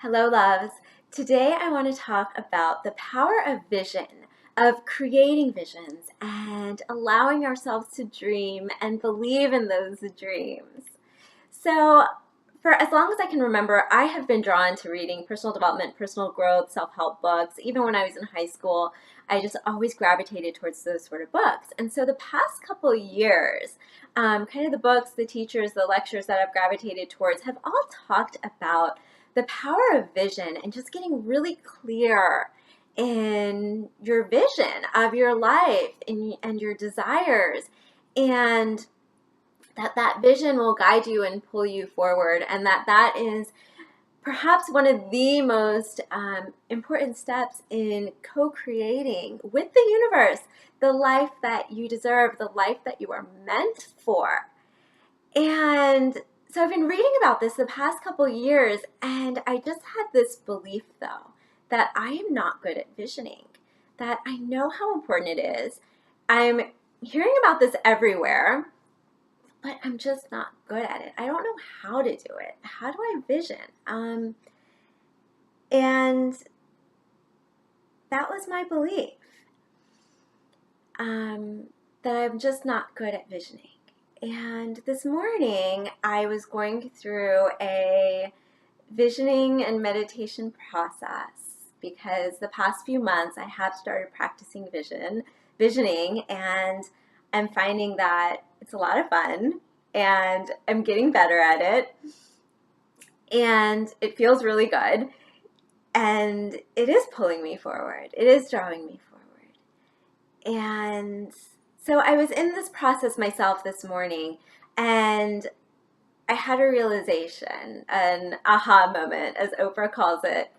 Hello, loves. Today I want to talk about the power of vision, of creating visions and allowing ourselves to dream and believe in those dreams. So, for as long as I can remember, I have been drawn to reading personal development, personal growth, self-help books. Even when I was in high school, I just always gravitated towards those sort of books. And so the past couple years, kind of the books, the teachers, the lectures that I've gravitated towards have all talked about the power of vision and just getting really clear in your vision of your life and your desires, and that vision will guide you and pull you forward, and that is perhaps one of the most important steps in co-creating with the universe the life that you deserve, the life that you are meant for. And so I've been reading about this the past couple years, and I just had this belief, though, that I am not good at visioning, that I know how important it is. I'm hearing about this everywhere, but I'm just not good at it. I don't know how to do it. How do I vision? And that was my belief, that I'm just not good at visioning. And this morning, I was going through a visioning and meditation process because the past few months I have started practicing visioning, and I'm finding that it's a lot of fun and I'm getting better at it, and it feels really good, and it is pulling me forward. It is drawing me forward. And so I was in this process myself this morning, and I had a realization, an aha moment, as Oprah calls it,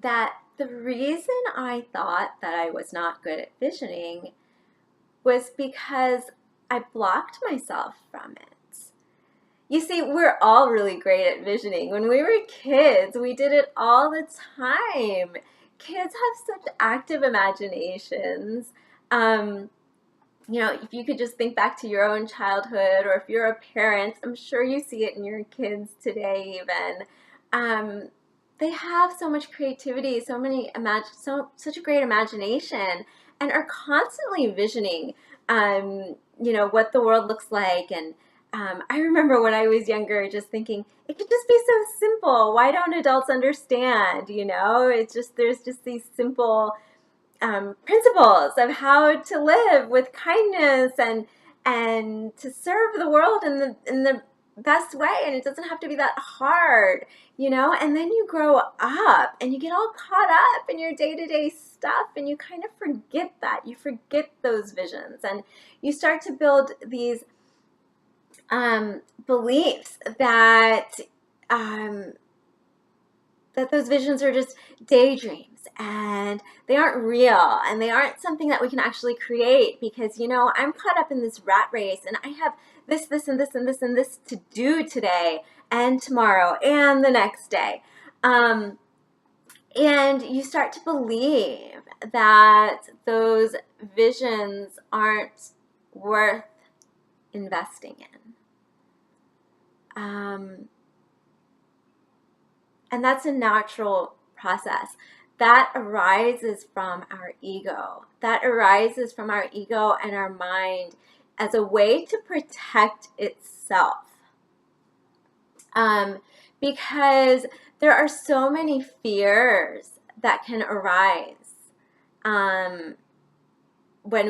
that the reason I thought that I was not good at visioning was because I blocked myself from it. You see, we're all really great at visioning. When we were kids, we did it all the time. Kids have such active imaginations. If you could just think back to your own childhood, or if you're a parent, I'm sure you see it in your kids today even. They have so much creativity, such a great imagination, and are constantly visioning, what the world looks like. And I remember when I was younger just thinking, it could just be so simple. Why don't adults understand? There's just these simple principles of how to live with kindness and to serve the world in the best way, and it doesn't have to be that hard, and then you grow up and you get all caught up in your day-to-day stuff, and you kind of forget that. You forget those visions, and you start to build these beliefs that those visions are just daydreams, and they aren't real, and they aren't something that we can actually create, because I'm caught up in this rat race, and I have this and this and this and this to do today and tomorrow and the next day. And you start to believe that those visions aren't worth investing in. And that's a natural process. That arises from our ego. That arises from our ego and our mind as a way to protect itself. Because there are so many fears that can arise when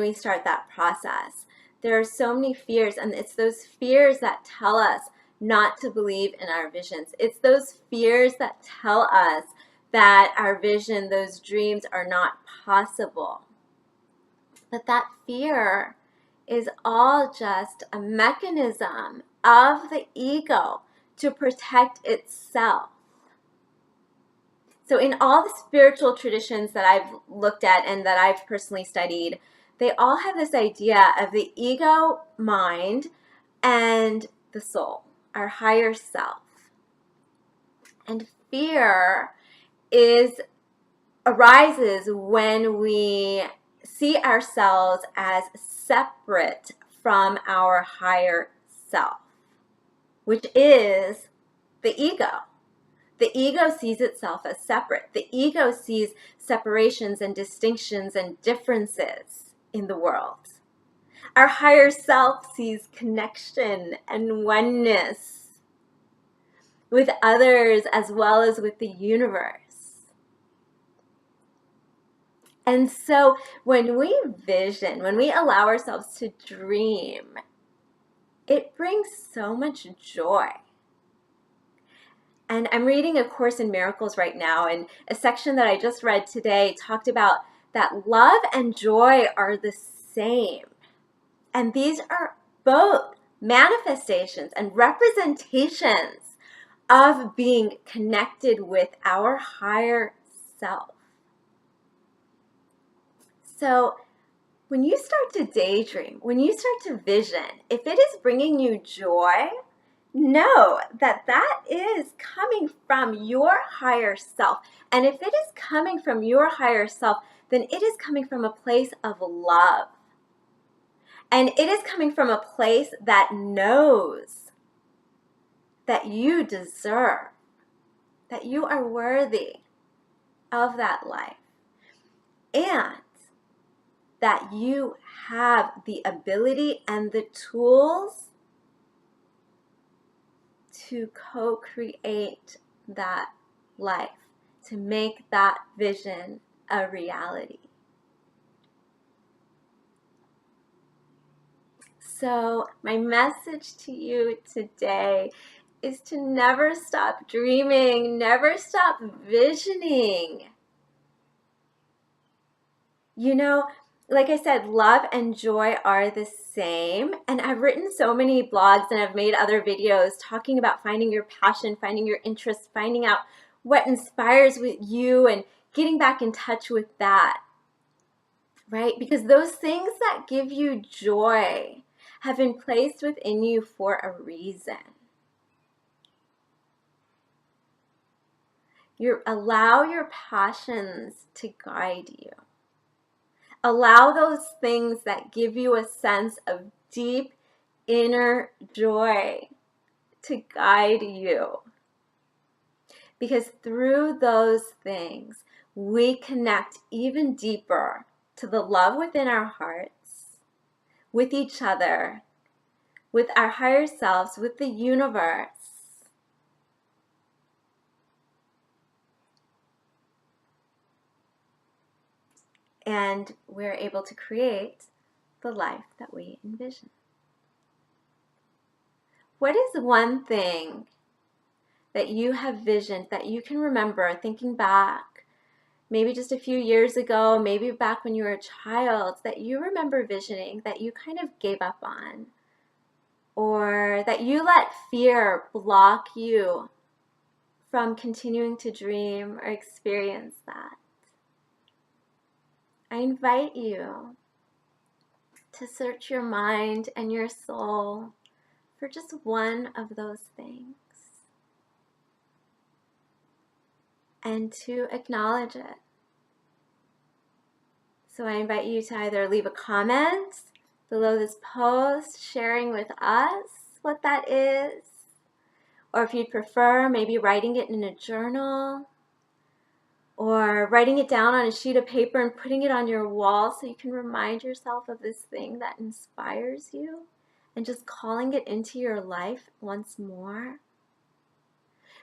we start that process. There are so many fears, and it's those fears that tell us not to believe in our visions. It's those fears that tell us that our vision, those dreams, are not possible. But that fear is all just a mechanism of the ego to protect itself. So in all the spiritual traditions that I've looked at and that I've personally studied, they all have this idea of the ego mind and the soul, our higher self. And fear arises when we see ourselves as separate from our higher self, which is the ego. The ego sees itself as separate. The ego sees separations and distinctions and differences in the world. Our higher self sees connection and oneness with others as well as with the universe. And so when we vision, when we allow ourselves to dream, it brings so much joy. And I'm reading A Course in Miracles right now, and a section that I just read today talked about that love and joy are the same. And these are both manifestations and representations of being connected with our higher self. So when you start to daydream, when you start to vision, if it is bringing you joy, know that that is coming from your higher self. And if it is coming from your higher self, then it is coming from a place of love. And it is coming from a place that knows that you deserve, that you are worthy of that life, and that you have the ability and the tools to co-create that life, to make that vision a reality. So my message to you today is to never stop dreaming, never stop visioning. You know, like I said, love and joy are the same. And I've written so many blogs and I've made other videos talking about finding your passion, finding your interest, finding out what inspires you and getting back in touch with that, right? Because those things that give you joy have been placed within you for a reason. Allow your passions to guide you. Allow those things that give you a sense of deep inner joy to guide you. Because through those things, we connect even deeper to the love within our hearts, with each other, with our higher selves, with the universe. And we're able to create the life that we envision. What is one thing that you have visioned, that you can remember thinking back, maybe just a few years ago, maybe back when you were a child, that you remember visioning, that you kind of gave up on, or that you let fear block you from continuing to dream or experience that? I invite you to search your mind and your soul for just one of those things and to acknowledge it. So I invite you to either leave a comment below this post sharing with us what that is, or if you'd prefer, maybe writing it in a journal, or writing it down on a sheet of paper and putting it on your wall so you can remind yourself of this thing that inspires you, and just calling it into your life once more.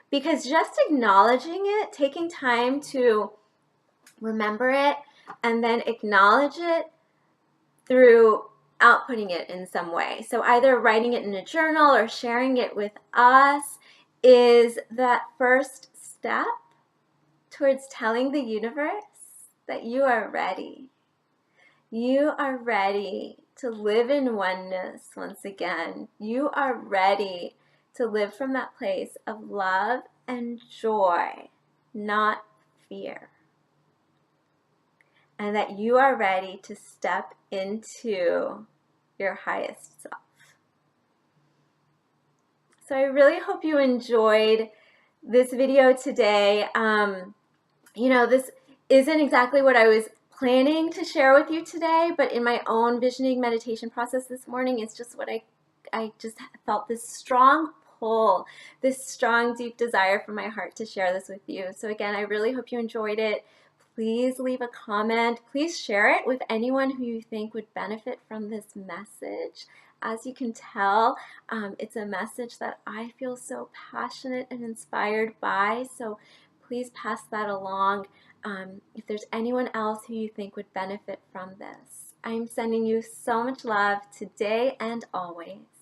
Because just acknowledging it, taking time to remember it, and then acknowledge it through outputting it in some way. So either writing it in a journal or sharing it with us is that first step towards telling the universe that you are ready. You are ready to live in oneness once again. You are ready to live from that place of love and joy, not fear. And that you are ready to step into your highest self. So I really hope you enjoyed this video today. This isn't exactly what I was planning to share with you today, but in my own visioning meditation process this morning, it's just what I just felt this strong pull, this strong, deep desire from my heart to share this with you. So again, I really hope you enjoyed it. Please leave a comment. Please share it with anyone who you think would benefit from this message. As you can tell, it's a message that I feel so passionate and inspired by. So please pass that along if there's anyone else who you think would benefit from this. I'm sending you so much love today and always.